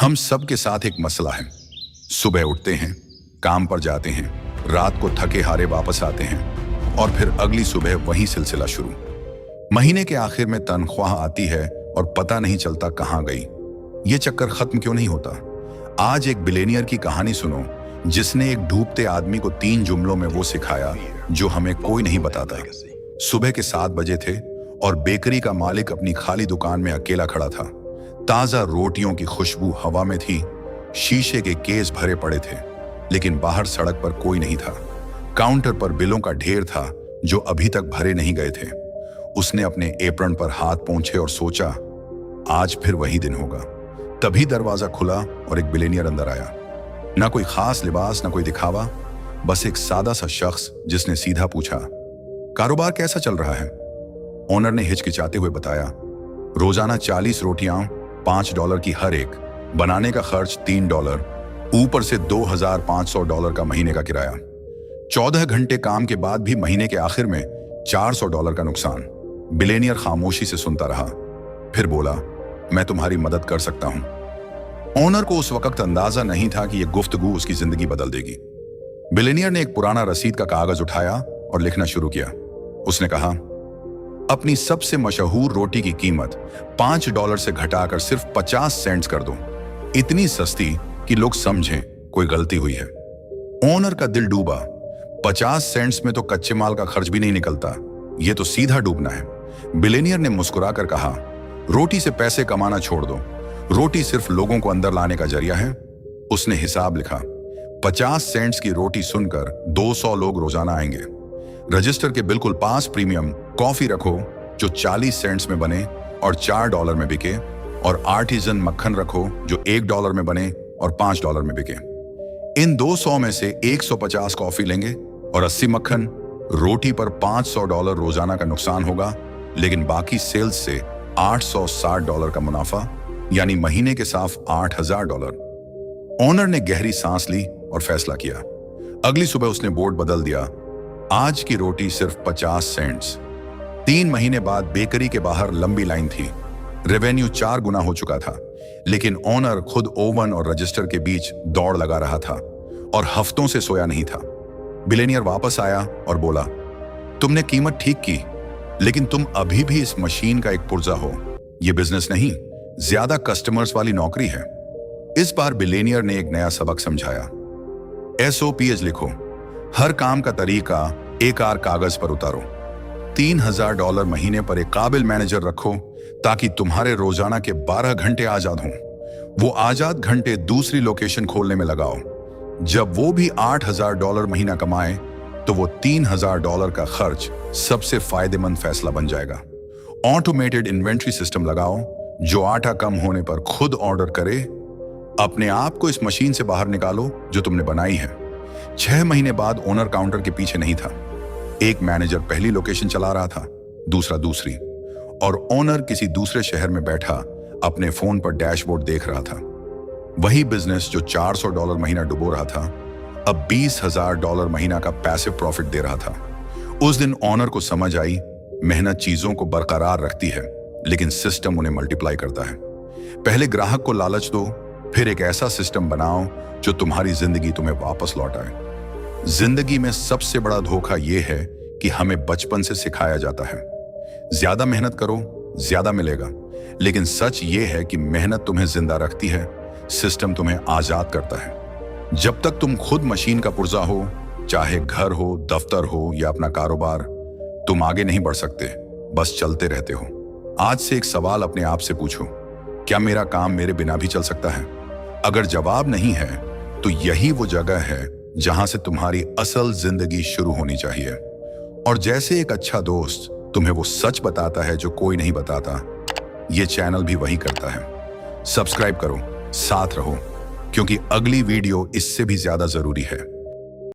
हम सब के साथ एक मसला है। सुबह उठते हैं, काम पर जाते हैं, रात को थके हारे वापस आते हैं और फिर अगली सुबह वही सिलसिला शुरू। महीने के आखिर में तनख्वाह आती है और पता नहीं चलता कहां गई। ये चक्कर खत्म क्यों नहीं होता? आज एक बिलियनियर की कहानी सुनो, जिसने एक डूबते आदमी को 3 जुमलों में वो सिखाया जो हमें कोई नहीं बताता। सुबह के 7 बजे थे और बेकरी का मालिक अपनी खाली दुकान में अकेला खड़ा था। ताजा रोटियों की खुशबू हवा में थी, शीशे के केस भरे पड़े थे, लेकिन बाहर सड़क पर कोई नहीं था। काउंटर पर बिलों का ढेर था जो अभी तक भरे नहीं गए थे। उसने अपने एप्रन पर हाथ पोंछे और सोचा, आज फिर वही दिन होगा। तभी दरवाजा खुला और एक बिलियनियर अंदर आया। ना कोई खास लिबास, ना कोई दिखावा, बस एक सादा सा शख्स जिसने सीधा पूछा, कारोबार कैसा चल रहा है? ओनर ने हिचकिचाते हुए बताया, रोजाना 40 रोटियां, $5 की हर एक, बनाने का खर्च $3, ऊपर से $2,500 का महीने का किराया। 14 घंटे काम के बाद भी महीने के आखिर में $400 का नुकसान। बिलियनियर खामोशी से सुनता रहा, फिर बोला, मैं तुम्हारी मदद कर सकता हूं। ओनर को उस वक्त अंदाजा नहीं था कि यह गुफ्तगू उसकी जिंदगी बदल देगी। बिलियनियर ने एक पुराना रसीद का कागज उठाया और लिखना शुरू किया। उसने कहा, अपनी सबसे मशहूर रोटी की कीमत $5 से घटाकर सिर्फ 50 सेंट्स कर दो, इतनी सस्ती कि लोग समझें कोई गलती हुई है। ओनर का दिल डूबा। 50 सेंट्स में तो कच्चे माल का खर्च भी नहीं निकलता, यह तो सीधा डूबना है। बिलियनियर ने मुस्कुराकर कहा, रोटी से पैसे कमाना छोड़ दो, रोटी सिर्फ लोगों को अंदर लाने का जरिया है। उसने हिसाब लिखा, 50 सेंट्स की रोटी सुनकर 200 लोग रोजाना आएंगे। रजिस्टर के बिल्कुल पास प्रीमियम कॉफी रखो जो 40 सेंट्स में बने और $4 में बिके, और आर्टिजन मक्खन रखो जो $1 में बने और $5 में बिके। इन 200 में से 150 कॉफी लेंगे और 80 मक्खन। रोटी पर $500 रोजाना का नुकसान होगा, लेकिन बाकी सेल्स से $860 का मुनाफा, यानी महीने के साफ $8,000। ओनर ने गहरी सांस ली और फैसला किया। अगली सुबह उसने बोर्ड बदल दिया, आज की रोटी सिर्फ 50 सेंट्स। 3 महीने बाद बेकरी के बाहर लंबी लाइन थी। रेवेन्यू 4 गुना हो चुका था, लेकिन ओनर खुद ओवन और रजिस्टर के बीच दौड़ लगा रहा था और हफ्तों से सोया नहीं था। बिलियनियर वापस आया और बोला, तुमने कीमत ठीक की, लेकिन तुम अभी भी इस मशीन का एक पुर्जा हो। यह बिजनेस नहीं, ज्यादा कस्टमर्स वाली नौकरी है। इस बार बिलियनियर ने एक नया सबक समझाया। SOPs लिखो, हर काम का तरीका एक आर कागज पर उतारो। $3,000 महीने पर एक काबिल मैनेजर रखो ताकि तुम्हारे रोजाना के 12 घंटे आजाद हों। वो आजाद घंटे दूसरी लोकेशन खोलने में लगाओ। जब वो भी $8,000 महीना कमाए तो वो $3,000 का खर्च सबसे फायदेमंद फैसला बन जाएगा। ऑटोमेटेड इन्वेंट्री सिस्टम लगाओ जो आटा कम होने पर खुद ऑर्डर करे। अपने आप को इस मशीन से बाहर निकालो जो तुमने बनाई है। 6 महीने बाद ओनर काउंटर के पीछे नहीं था। एक मैनेजर पहली लोकेशन चला रहा था, दूसरा दूसरी, और ओनर किसी दूसरे शहर में बैठा अपने फोन पर डैशबोर्ड देख रहा था। वही बिजनेस जो $400 महीना डुबो रहा था, अब $20,000 महीना का पैसिव प्रॉफिट दे रहा था। उस दिन ओनर को समझ आई, मेहनत चीजों को बरकरार रखती है, लेकिन सिस्टम उन्हें मल्टीप्लाई करता है। पहले ग्राहक को लालच दो, फिर एक ऐसा सिस्टम बनाओ जो तुम्हारी जिंदगी तुम्हें वापस लौटाए। जिंदगी में सबसे बड़ा धोखा यह है कि हमें बचपन से सिखाया जाता है, ज्यादा मेहनत करो, ज्यादा मिलेगा। लेकिन सच यह है कि मेहनत तुम्हें जिंदा रखती है, सिस्टम तुम्हें आजाद करता है। जब तक तुम खुद मशीन का पुर्जा हो, चाहे घर हो, दफ्तर हो या अपना कारोबार, तुम आगे नहीं बढ़ सकते, बस चलते रहते हो। आज से एक सवाल अपने आप से पूछो, क्या मेरा काम मेरे बिना भी चल सकता है? अगर जवाब नहीं है तो यही वो जगह है जहां से तुम्हारी असल जिंदगी शुरू होनी चाहिए। और जैसे एक अच्छा दोस्त तुम्हें वो सच बताता है जो कोई नहीं बताता, ये चैनल भी वही करता है। सब्सक्राइब करो, साथ रहो, क्योंकि अगली वीडियो इससे भी ज्यादा जरूरी है।